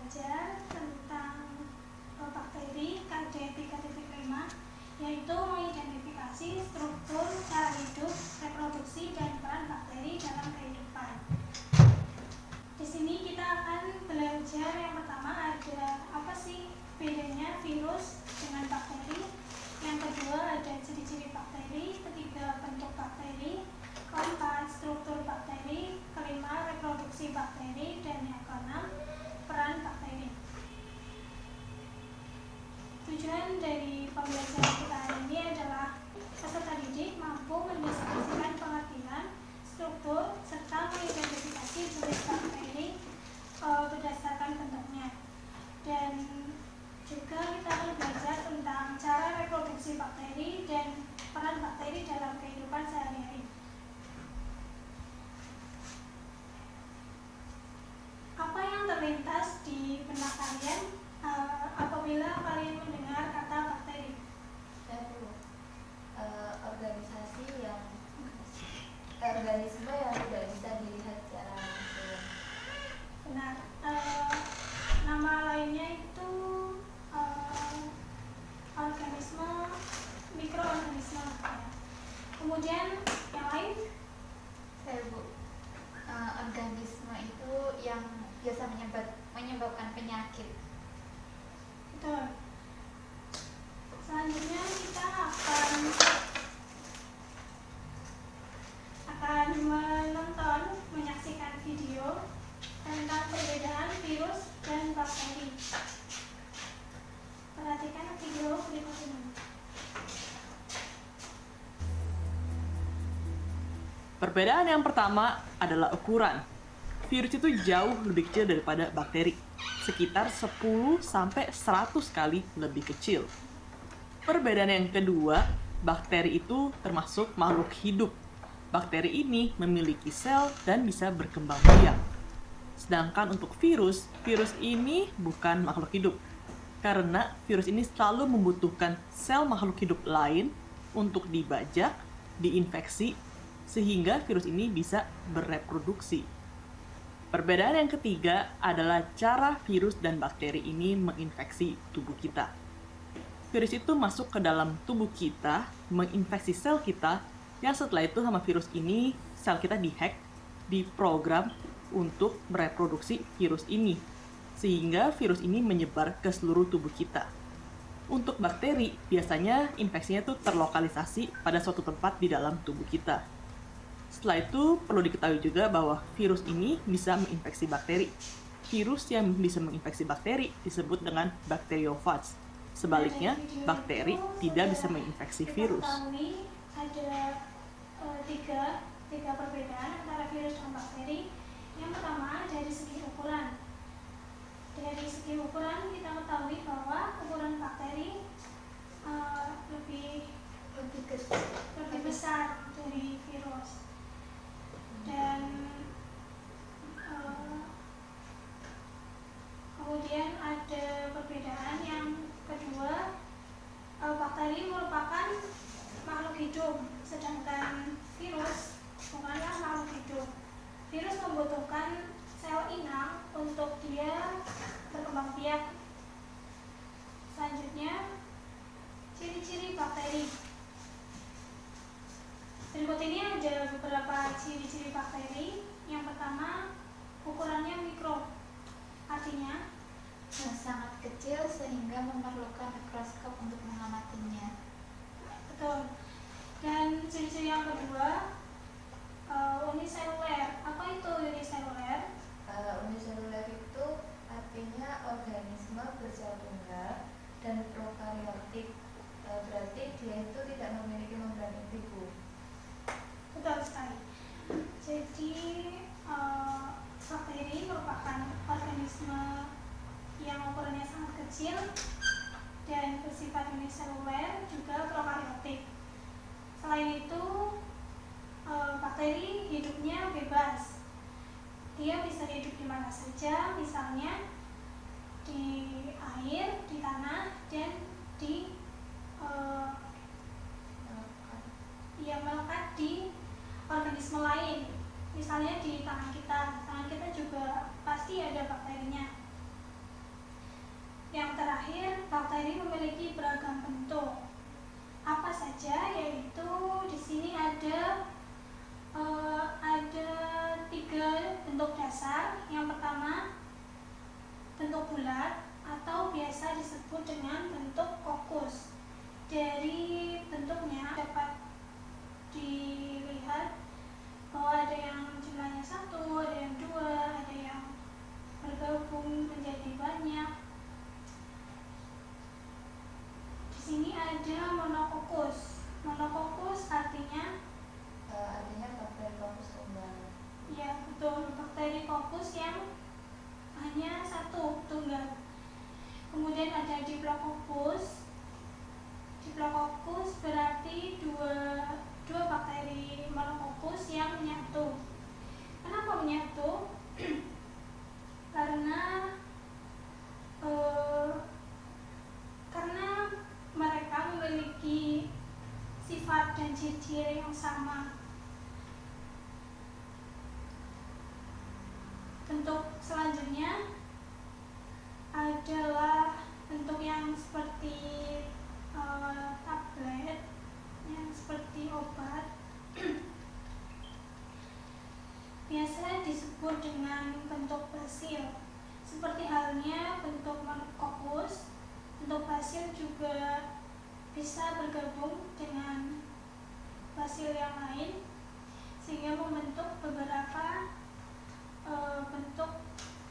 belajar tentang bakteri KD 3.5, yaitu mengidentifikasi struktur, cara hidup, reproduksi, dan peran bakteri dalam kehidupan. Di sini kita akan belajar yang pertama ada apa sih bedanya virus dengan bakteri, yang kedua ada ciri-ciri bakteri, ketiga bentuk bakteri, keempat struktur bakteri, kelima reproduksi bakteri, dan yang keenam peran bakteri. Tujuan dari pembelajaran kita hari ini adalah peserta didik mampu mendeskripsikan pengertian, struktur, serta mengidentifikasi jenis bakteri berdasarkan bentuknya. Dan juga kita akan belajar tentang cara reproduksi bakteri dan peran bakteri dalam kehidupan sehari-hari. Apa yang terlintas di benak kalian apabila kalian mendengar kata bakteri? Organisme yang tidak bisa dilihat secara langsung. Benar. Nama lainnya itu organisme, mikroorganisme. Ya. Kemudian yang lain? Organisme itu yang biasa menyebabkan penyakit. Betul. Selanjutnya kita akan menyaksikan video tentang perbedaan virus dan bakteri. Perhatikan video berikut ini. Perbedaan yang pertama adalah ukuran. Virus itu jauh lebih kecil daripada bakteri, sekitar 10-100 kali lebih kecil. Perbedaan yang kedua, bakteri itu termasuk makhluk hidup. Bakteri ini memiliki sel dan bisa berkembang biak. Sedangkan untuk virus ini bukan makhluk hidup. Karena virus ini selalu membutuhkan sel makhluk hidup lain untuk dibajak, diinfeksi, sehingga virus ini bisa bereproduksi. Perbedaan yang ketiga adalah cara virus dan bakteri ini menginfeksi tubuh kita. Virus itu masuk ke dalam tubuh kita, menginfeksi sel kita, yang setelah itu sama virus ini, sel kita dihack, diprogram untuk mereproduksi virus ini, sehingga virus ini menyebar ke seluruh tubuh kita. Untuk bakteri, biasanya infeksinya itu terlokalisasi pada suatu tempat di dalam tubuh kita. Setelah itu, perlu diketahui juga bahwa virus ini bisa menginfeksi bakteri. Virus yang bisa menginfeksi bakteri disebut dengan bakteriofags. Sebaliknya, bakteri tidak bisa menginfeksi virus. Ada tiga perbedaan antara virus dan bakteri. Yang pertama dari segi ukuran. Dari segi ukuran kita ketahui bahwa ukuran bakteri lebih besar dari virus. Dan kemudian ada perbedaan yang kedua, bakteri merupakan makhluk hidup, sedangkan virus bukanlah makhluk hidup. Virus membutuhkan sel inang untuk dia berkembang biak. Selanjutnya, ciri-ciri bakteri. Berikut ini ada beberapa ciri-ciri bakteri. Yang pertama, ukurannya mikro, artinya Sangat kecil sehingga memerlukan mikroskop untuk mengamatinya. betul. Dan ciri-ciri yang kedua, uniseluler. Apa itu uniseluler? Uniseluler itu artinya organisme bersel tunggal dan prokaryotik. Berarti dia itu tidak memiliki membran intibu. Betul sekali. Jadi bakteri merupakan organisme yang ukurannya sangat kecil dan bersifat uniseluler, juga prokaryotik. Selain itu, bakteri hidupnya bebas. Dia bisa hidup di mana saja, misalnya di air, di tanah, dan di melekat di organisme lain. Misalnya di tangan kita juga pasti ada bakterinya. memiliki beragam bentuk. Apa saja? Yaitu di sini ada 3 bentuk dasar. Yang pertama, bentuk bulat atau biasa disebut dengan bentuk kokus. Dari bentuknya dapat dilihat bahwa ada yang jumlahnya 1, ada yang 2, ada yang bergabung menjadi banyak. Di sini ada monokokus. Monokokus artinya bakteri kokus tunggal. ya betul, bakteri kokus yang hanya 1 tunggal. Kemudian ada diplococcus. Diplococcus berarti dua bakteri monokokus yang menyatu. Kenapa menyatu? Karena mereka memiliki sifat dan ciri-ciri yang sama. Bentuk selanjutnya adalah bentuk yang seperti tablet, yang seperti obat. Biasa disebut dengan bentuk basil. Seperti halnya bentuk monokokus, bentuk basil juga bisa bergabung dengan basil yang lain sehingga membentuk beberapa bentuk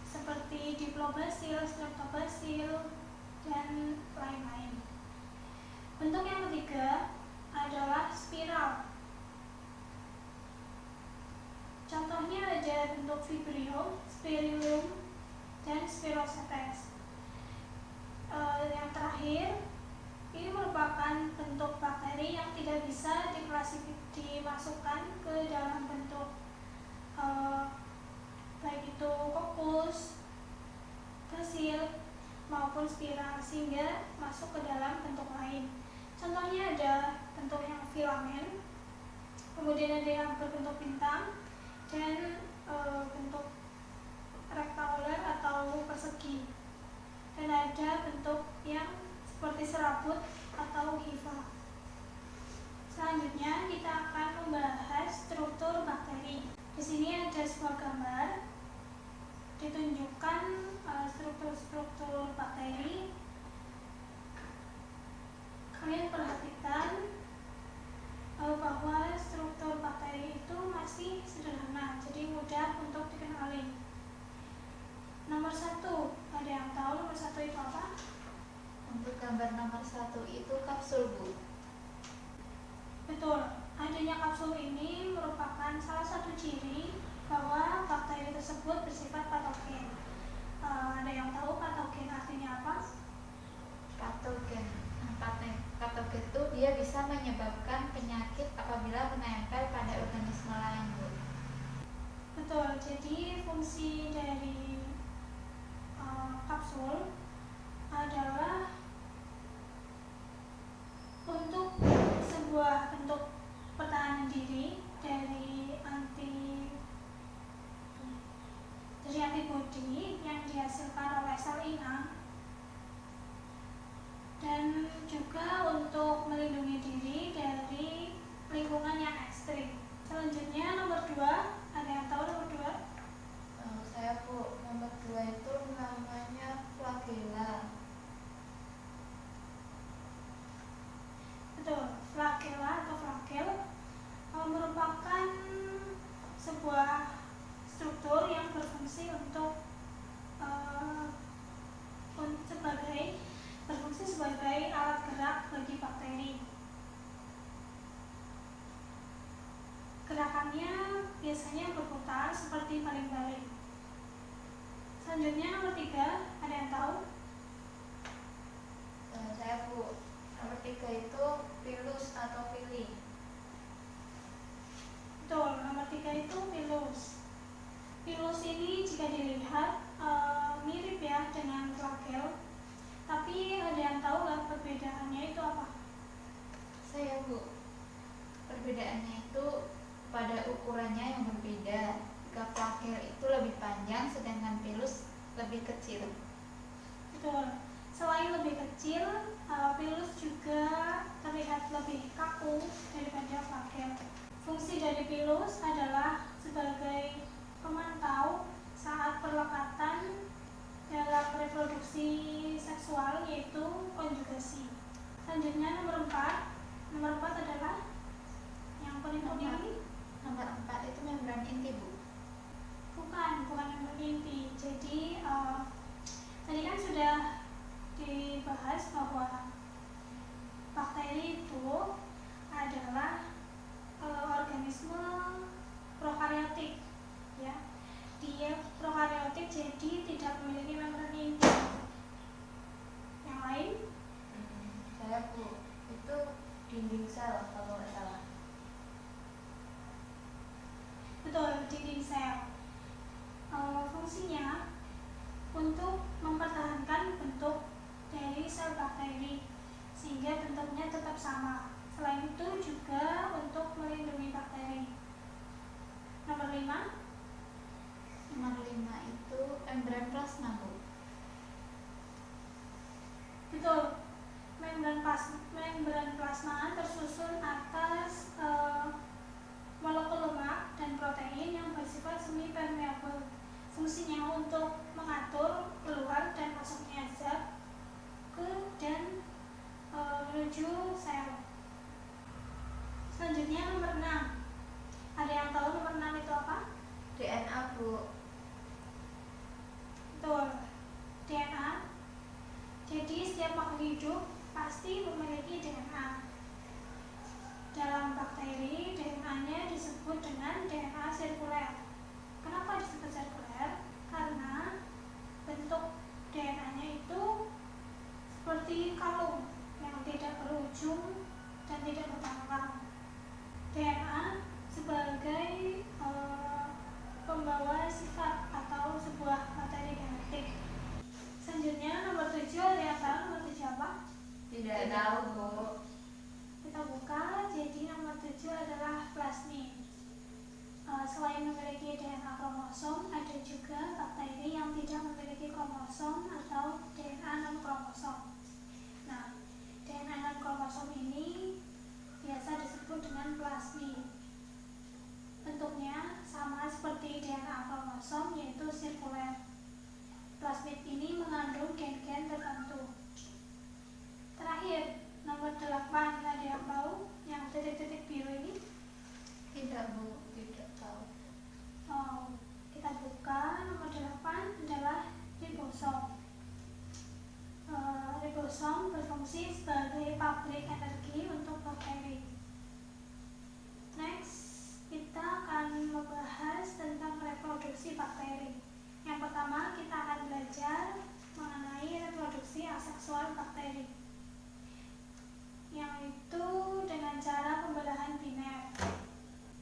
seperti diplobasil, streptobasil, dan lain-lain. Bentuk yang ketiga adalah spiral. Contohnya ada bentuk Vibrio, Spirillum, dan Spirochetes. Yang terakhir, ini merupakan bentuk bakteri yang tidak bisa dimasukkan ke dalam bentuk baik itu kokus, basil, maupun spiral, sehingga masuk ke dalam bentuk lain. Contohnya ada bentuk yang filamen, kemudian ada yang berbentuk bintang, dan bentuk rektanguler atau persegi, dan ada bentuk yang seperti serabut atau hifa. Selanjutnya kita akan membahas struktur bakteri. Di sini ada sebuah gambar ditunjukkan struktur bakteri. Kalian perhatikan bahwa struktur bakteri itu masih sederhana, jadi mudah untuk dikenali. Nomor 1, ada yang tahu nomor 1 itu apa? Untuk gambar nomor 1 itu kapsul, Bu. Betul, adanya kapsul ini merupakan salah satu ciri bahwa bakteri tersebut bersifat patogen. Ada yang tahu patogen artinya apa? Patogen. Patogen itu dia bisa menyebabkan penyakit apabila menempel pada organisme lain, Bu. Betul, jadi fungsi dari kapsul adalah untuk sebuah bentuk pertahanan diri dari antibodi yang dihasilkan oleh sel inang, dan juga untuk melindungi diri dari lingkungan yang ekstrim. Selanjutnya nomor 2, ada yang tahu nomor 2? Saya, Bu, nomor 2 itu namanya flagella. Betul, flagella atau flagel merupakan sebuah struktur yang berfungsi sebagai alat gerak bagi bakteri. Gerakannya biasanya berputar seperti baling-baling. Selanjutnya nomor 3, ada yang tahu? Saya, Bu, nomor 3 itu pilus atau pili. Betul, nomor 3 itu pilus. Pilus ini jika dilihat mirip ya dengan flagel, tapi ada yang tahu nggak perbedaannya itu apa? Saya, Bu, perbedaannya itu pada ukurannya yang berbeda. Jika flagel itu lebih panjang, sedangkan pilus lebih kecil. Betul. Selain lebih kecil, pilus juga terlihat lebih kaku daripada flagel. Fungsi dari pilus adalah sebagai pemantau saat perlekatan dalam reproduksi seksual, yaitu konjugasi. Selanjutnya nomor 4. Nomor 4 adalah yang paling penting. Nomor 4 itu membran inti, Bu. Bukan membran inti. Jadi tadi kan sudah dibahas bahwa bakteri itu adalah organisme prokariotik, ya. Dia prokariotik, jadi tidak memiliki membran inti. Yang lain? Saya, Bu, itu dinding sel kalau nggak salah. Betul, dinding sel. Fungsinya untuk mempertahankan bentuk dari sel bakteri sehingga bentuknya tetap sama. Selain itu juga untuk melindungi bakteri. Nomor 5. Nomor 5 itu membran plasma, Bu. Betul. Membran plasma tersusun atas molekul lemak dan protein yang bersifat semi permeable. Fungsinya untuk mengatur keluar dan masuknya zat ke dan menuju sel. Selanjutnya nomor 6. Ada yang tahu nomor 6 itu apa? DNA, Bu. Betul. DNA. Jadi setiap makhluk hidup pasti memiliki DNA. Dalam bakteri, DNA-nya disebut dengan DNA sirkuler. Kenapa disebut sirkuler? Karena bentuk DNA-nya itu seperti kalung yang tidak berujung dan tidak berpangkal. DNA sebagai pembawa sifat atau sebuah materi genetik. Selanjutnya nomor 7, ada yang tahu nomor 7 apa? Tidak tahu, Bu. Kita buka. Jadi nomor 7 adalah plasmid. Selain memiliki DNA kromosom, ada juga bakteri yang tidak memiliki kromosom atau DNA non-kromosom. Nah, DNA non-kromosom ini biasa disebut dengan plasmid. Bentuknya sama seperti DNA kromosom, yaitu sirkuler. Plasmid ini mengandung gen-gen tertentu. Terakhir, nomor 8, ada yang tahu yang titik-titik biru ini? Tidak, Bu. Tidak tahu. Kita buka. Nomor 8 adalah ribosom. Ribosom berfungsi sebagai pabrik energi untuk bakteri. Next, kita akan membahas tentang reproduksi bakteri. Yang pertama, kita akan belajar mengenai reproduksi aseksual bakteri, yaitu dengan cara pembelahan biner.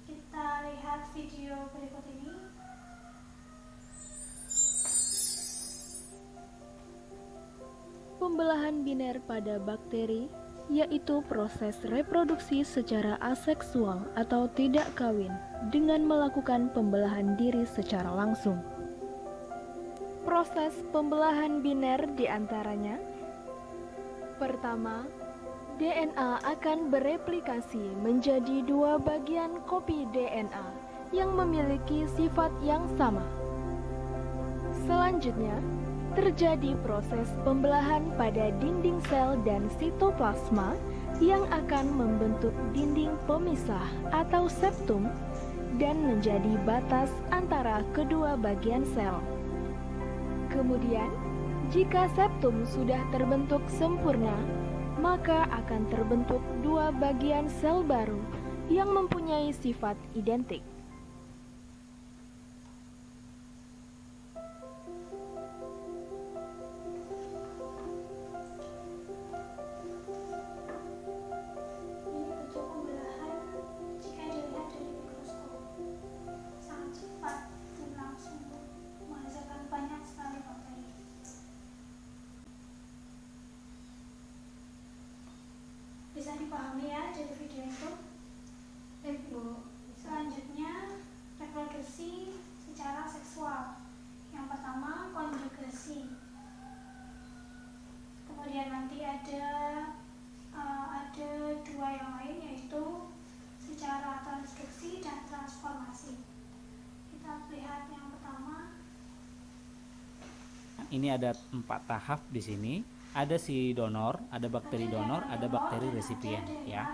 Kita lihat video berikut ini. Pembelahan biner pada bakteri yaitu proses reproduksi secara aseksual atau tidak kawin dengan melakukan pembelahan diri secara langsung. Proses pembelahan biner diantaranya: pertama, DNA akan bereplikasi menjadi 2 bagian kopi DNA yang memiliki sifat yang sama. Selanjutnya, terjadi proses pembelahan pada dinding sel dan sitoplasma yang akan membentuk dinding pemisah atau septum dan menjadi batas antara kedua bagian sel. Kemudian, jika septum sudah terbentuk sempurna, maka akan terbentuk 2 bagian sel baru yang mempunyai sifat identik. Ini bentuk pembelahan jika dilihat dari mikroskop. Sangat cepat dan langsung menghasilkan banyak sekali bakteri. Bisa dipahami ya dari video itu? Bu. Selanjutnya, reproduksi secara seksual. Yang pertama, konjugasi. nanti ada dua yang lain, yaitu secara transduksi dan transformasi. Kita lihat yang pertama. Ini ada 4 tahap di sini. Ada si donor, ada bakteri donor, ada bakteri resipien ya.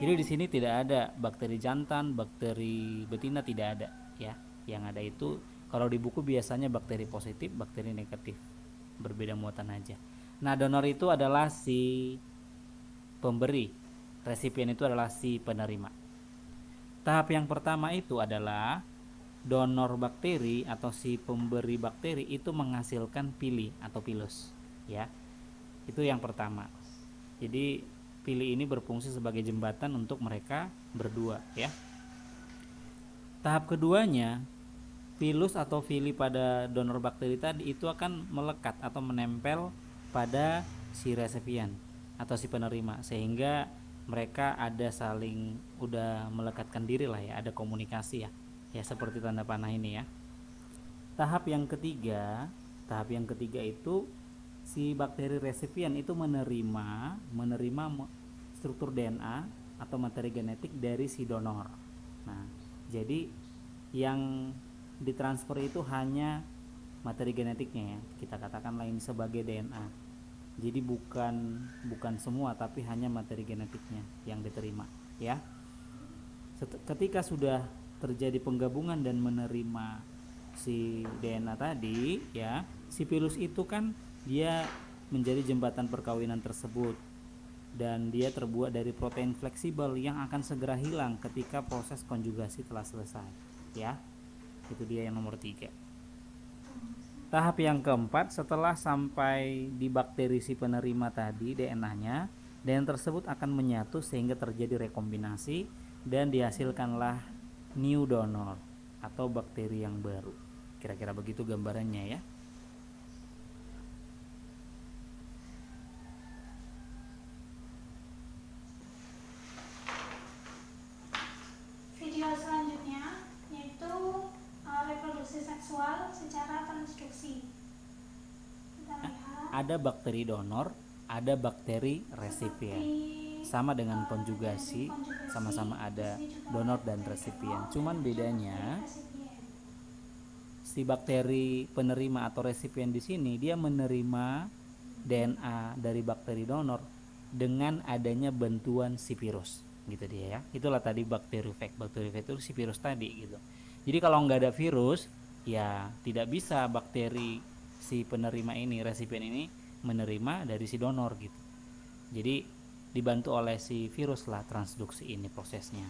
Jadi di sini tidak ada bakteri jantan, bakteri betina, tidak ada ya. Yang ada itu kalau di buku biasanya bakteri positif, bakteri negatif. Berbeda muatan aja. Nah, donor itu adalah si pemberi, resipien itu adalah si penerima. Tahap yang pertama itu adalah donor bakteri atau si pemberi bakteri itu menghasilkan pili atau pilus ya. Itu yang pertama. Jadi pili ini berfungsi sebagai jembatan untuk mereka berdua ya. Tahap keduanya, pilus atau pili pada donor bakteri tadi itu akan melekat atau menempel pada si resipien atau si penerima, sehingga mereka ada saling udah melekatkan diri lah ya, ada komunikasi ya seperti tanda panah ini ya. Tahap yang ketiga itu si bakteri resipien itu menerima struktur DNA atau materi genetik dari si donor. Nah, jadi yang ditransfer itu hanya materi genetiknya ya, kita katakan lain sebagai DNA. Jadi bukan semua, tapi hanya materi genetiknya yang diterima ya. Ketika sudah terjadi penggabungan dan menerima si DNA tadi ya, si pilus itu kan dia menjadi jembatan perkawinan tersebut, dan dia terbuat dari protein fleksibel yang akan segera hilang ketika proses konjugasi telah selesai ya. Itu dia yang nomor 3. Tahap yang keempat, setelah sampai di bakteri si penerima tadi DNA-nya, DNA tersebut akan menyatu sehingga terjadi rekombinasi dan dihasilkanlah new donor atau bakteri yang baru. Kira-kira begitu gambarannya ya. Video selanjutnya yaitu reproduksi seksual secara transduksi. Kita lihat Ada bakteri donor, ada bakteri resipien. Sama dengan konjugasi, sama-sama ada donor dan resipien. Cuman bedanya si bakteri penerima atau resipien di sini dia menerima DNA dari bakteri donor dengan adanya bantuan si virus, gitu dia ya. Itulah tadi bakteriofag. Bakteriofag itu si virus tadi gitu. Jadi kalau nggak ada virus, ya tidak bisa bakteri si penerima ini, resipien ini menerima dari si donor gitu. Jadi dibantu oleh si virus lah transduksi ini prosesnya.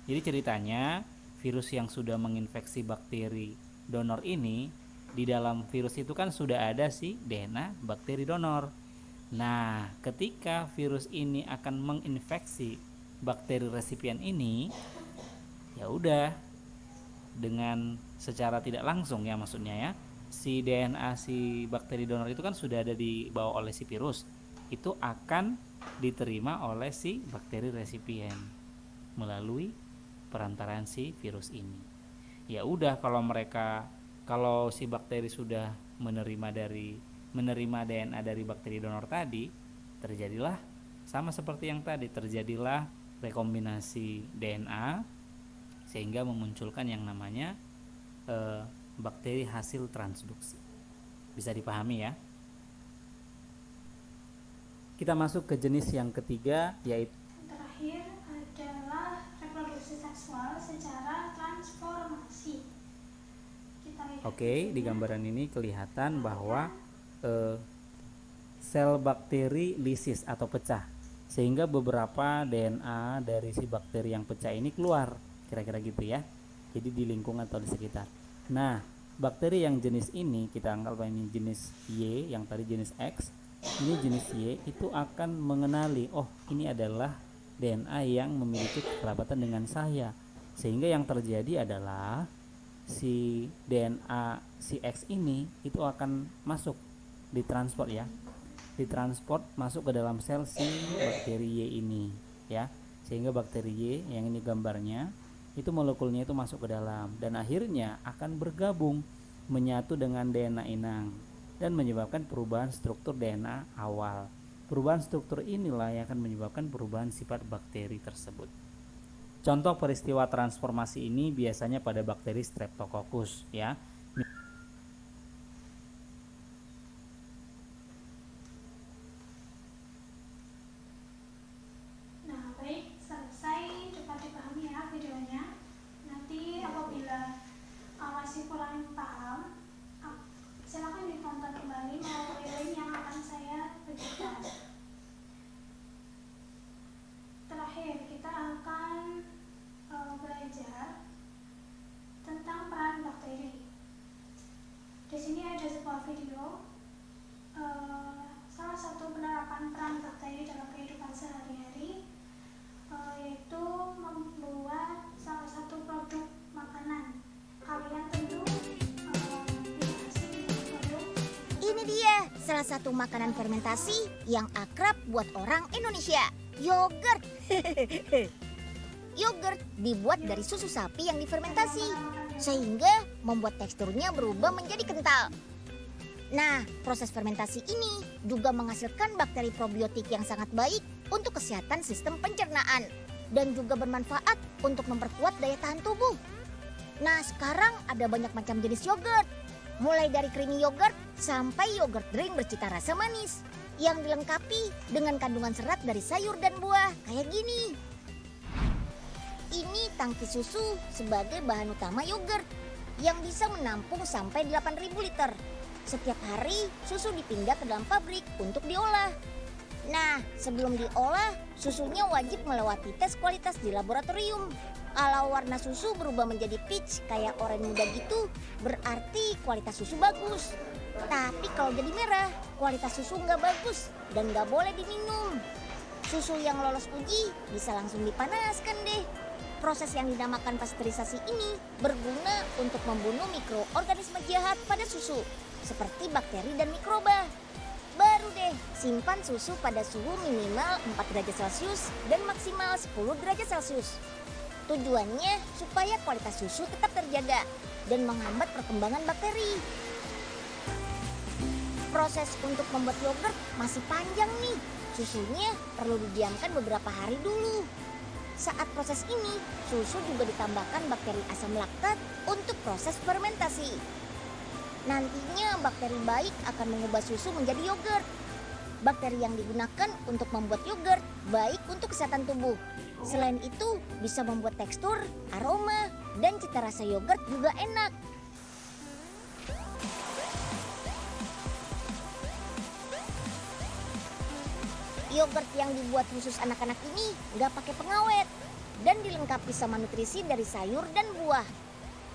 Jadi ceritanya virus yang sudah menginfeksi bakteri donor ini, di dalam virus itu kan sudah ada si DNA bakteri donor. Nah, ketika virus ini akan menginfeksi bakteri resipien ini, ya udah dengan secara tidak langsung ya, maksudnya ya, si DNA si bakteri donor itu kan sudah ada dibawa oleh si virus, itu akan diterima oleh si bakteri resipien melalui perantaraan si virus ini. Ya udah, kalau si bakteri sudah menerima DNA dari bakteri donor tadi, terjadilah sama seperti yang tadi, terjadilah rekombinasi DNA sehingga memunculkan yang namanya bakteri hasil transduksi. Bisa dipahami ya. Kita masuk ke jenis yang ketiga, yaitu terakhir adalah reproduksi seksual secara transformasi. Kita lihat Oke, di gambaran ini kelihatan bahwa sel bakteri lisis atau pecah, sehingga beberapa DNA dari si bakteri yang pecah ini keluar, kira-kira gitu ya. Jadi di lingkungan atau di sekitar. Nah, bakteri yang jenis ini kita anggap ini jenis Y, yang tadi jenis X, ini jenis Y, itu akan mengenali, oh ini adalah DNA yang memiliki kekerabatan dengan saya, sehingga yang terjadi adalah si DNA si X ini itu akan masuk, ditransport ya, ditransport masuk ke dalam sel si bakteri Y ini ya, sehingga bakteri Y yang ini gambarnya itu molekulnya itu masuk ke dalam dan akhirnya akan bergabung menyatu dengan DNA inang dan menyebabkan perubahan struktur DNA awal. Perubahan struktur inilah yang akan menyebabkan perubahan sifat bakteri tersebut. Contoh peristiwa transformasi ini biasanya pada bakteri Streptococcus ya. Nah, baik, selesai, dapat dipahami ya videonya. Nanti apabila masih kurang paham, silakan ditonton kembali melalui link yang akan saya berikan. Terakhir, kita akan belajar tentang peran bakteri. Di sini ada sebuah video, salah satu penerapan peran bakteri dalam kehidupan sehari-hari, yaitu membuat salah satu produk makanan. Kalian tentu tidak asing dengan produk. Ini dia salah satu makanan fermentasi yang akrab buat orang Indonesia, yogurt. Yogurt dibuat dari susu sapi yang difermentasi, sehingga membuat teksturnya berubah menjadi kental. Nah, proses fermentasi ini juga menghasilkan bakteri probiotik yang sangat baik untuk kesehatan sistem pencernaan dan juga bermanfaat untuk memperkuat daya tahan tubuh. Nah, sekarang ada banyak macam jenis yogurt, mulai dari creamy yogurt sampai yogurt drink bercita rasa manis yang dilengkapi dengan kandungan serat dari sayur dan buah kayak gini. Ini tangki susu sebagai bahan utama yogurt yang bisa menampung sampai 8.000 liter. Setiap hari susu dipindah ke dalam pabrik untuk diolah. Nah, sebelum diolah, susunya wajib melewati tes kualitas di laboratorium. Kalau warna susu berubah menjadi peach kayak oranye muda gitu, berarti kualitas susu bagus. Tapi kalau jadi merah, kualitas susu nggak bagus dan nggak boleh diminum. Susu yang lolos uji bisa langsung dipanaskan deh. Proses yang dinamakan pasteurisasi ini berguna untuk membunuh mikroorganisme jahat pada susu, seperti bakteri dan mikroba. Baru deh, simpan susu pada suhu minimal 4 derajat Celcius dan maksimal 10 derajat Celcius. Tujuannya supaya kualitas susu tetap terjaga dan menghambat perkembangan bakteri. Proses untuk membuat yogurt masih panjang nih. Susunya perlu didiamkan beberapa hari dulu. Saat proses ini, susu juga ditambahkan bakteri asam laktat untuk proses fermentasi. Nantinya bakteri baik akan mengubah susu menjadi yogurt. Bakteri yang digunakan untuk membuat yogurt baik untuk kesehatan tubuh. Selain itu, bisa membuat tekstur, aroma, dan cita rasa yogurt juga enak. Yogurt yang dibuat khusus anak-anak ini nggak pakai pengawet dan dilengkapi sama nutrisi dari sayur dan buah.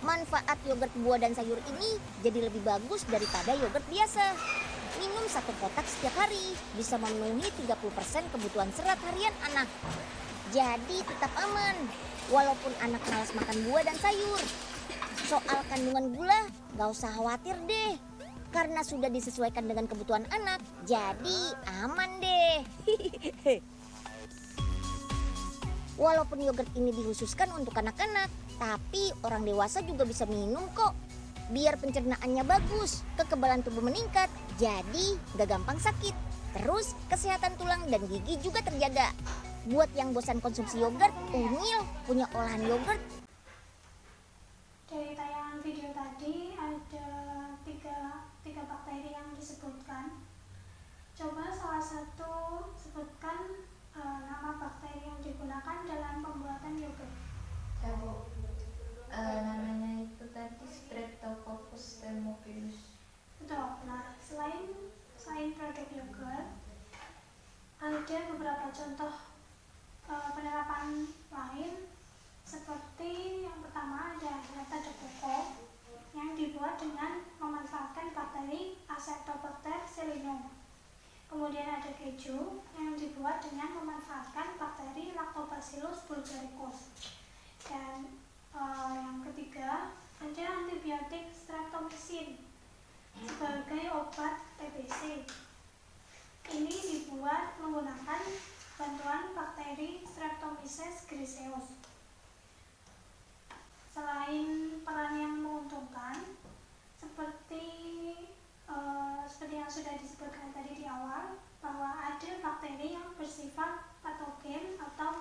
Manfaat yogurt buah dan sayur ini jadi lebih bagus daripada yogurt biasa. Minum 1 kotak setiap hari bisa memenuhi 30% kebutuhan serat harian anak. Jadi tetap aman, walaupun anak malas makan buah dan sayur. Soal kandungan gula, nggak usah khawatir deh. Karena sudah disesuaikan dengan kebutuhan anak, jadi aman deh. Walaupun yogurt ini dikhususkan untuk anak-anak, tapi orang dewasa juga bisa minum kok. Biar pencernaannya bagus, kekebalan tubuh meningkat, jadi gak gampang sakit. Terus kesehatan tulang dan gigi juga terjaga. Buat yang bosan konsumsi yogurt, Unyil punya olahan yogurt. Dari tayangan video tadi ada tiga bakteri yang disebutkan. Coba salah satu sebutkan nama bakteri yang digunakan dalam pembuatan yogurt. Namanya itu tadi Streptococcus thermophilus. Betul. Nah, selain produk yogurt, ada beberapa contoh penerapan lain. Seperti yang pertama ada nata de coco yang dibuat dengan memanfaatkan bakteri Acetobacter pseudomonas. Kemudian ada keju yang dibuat dengan memanfaatkan bakteri Lactobacillus bulgaricus. Dan yang ketiga ada antibiotik streptomycin sebagai obat TBC. Ini dibuat menggunakan bantuan bakteri Streptomyces griseus. Selain peran yang menguntungkan, seperti yang sudah disebutkan tadi di awal, bahwa ada bersifat patogen atau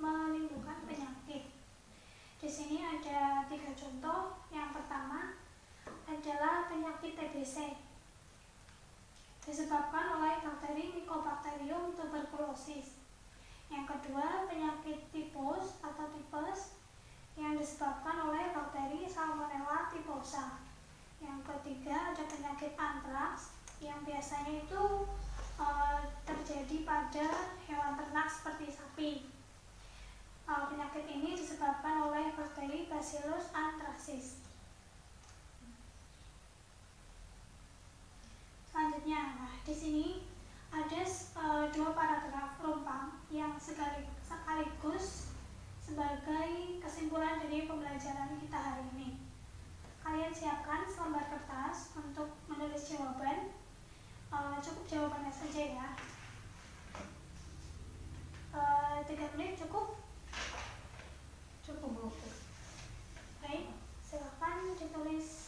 menimbulkan penyakit. Di sini ada 3 contoh. Yang pertama adalah penyakit TBC, disebabkan oleh bakteri Mycobacterium tuberculosis. Yang kedua, penyakit tifus atau tipes yang disebabkan oleh bakteri Salmonella typhosa. Yang ketiga, ada penyakit antraks yang biasanya itu terjadi pada hewan ternak seperti sapi. Penyakit ini disebabkan oleh bakteri Bacillus anthracis. Selanjutnya, di sini ada 2 paragraf rumpang yang sekaligus sebagai kesimpulan dari pembelajaran kita hari ini. Kalian siapkan selembar kertas untuk menulis jawaban. Cukup jawabannya saja ya. 3 menit cukup? Cukup Bu. Baik, silakan ditulis.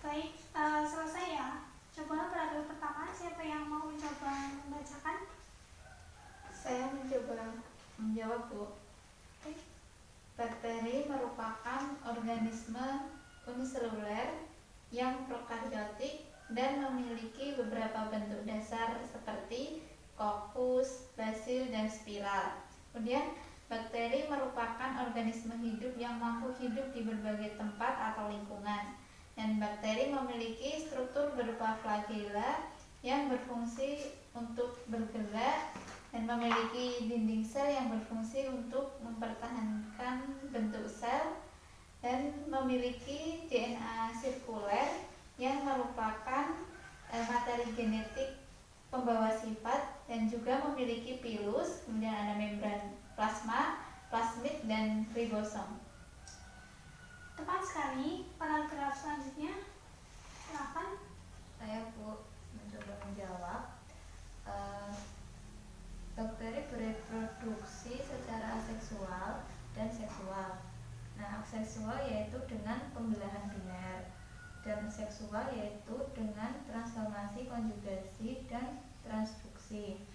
Baik, selesai ya. Coba paragraf pertama, siapa yang mau mencoba membacakan? Saya mencoba menjawab Bu. Baik. Bakteri merupakan organisme uniseluler yang prokaryotik dan memiliki beberapa bentuk dasar seperti kokus, basil, dan spiral. Kemudian, bakteri merupakan organisme hidup yang mampu hidup di berbagai tempat atau lingkungan. Dan bakteri memiliki struktur berupa flagella yang berfungsi untuk bergerak dan memiliki dinding sel yang berfungsi untuk mempertahankan bentuk sel, dan memiliki DNA sirkuler yang merupakan materi genetik pembawa sifat, dan juga memiliki pilus, kemudian ada membran plasma, plasmid, dan ribosom. Tepat sekali. Paragraf selanjutnya, silakan. Saya Bu mencoba menjawab. Bakteri bereproduksi secara aseksual dan seksual. Nah, aseksual yaitu dengan pembelahan biner, dan seksual yaitu dengan transformasi, konjugasi, dan transduksi.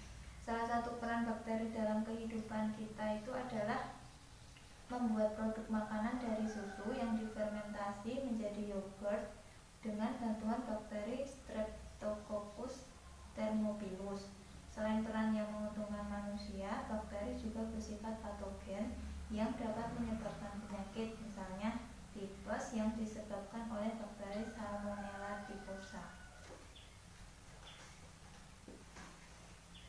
Salah satu peran bakteri dalam kehidupan kita itu adalah membuat produk makanan dari susu yang difermentasi menjadi yogurt dengan bantuan bakteri Streptococcus thermophilus. Selain peran yang menguntungkan manusia, bakteri juga bersifat patogen yang dapat menyebabkan penyakit, misalnya tipes yang disebabkan oleh bakteri Salmonella typhosa.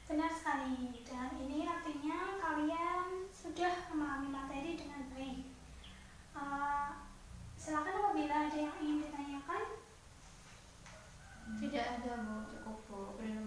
Benar sekali, dan ini artinya kalian sudah memahami materi dengan baik. Silakan apabila ada yang ingin ditanyakan. Tidak ada Bu, cukup Bu. Terima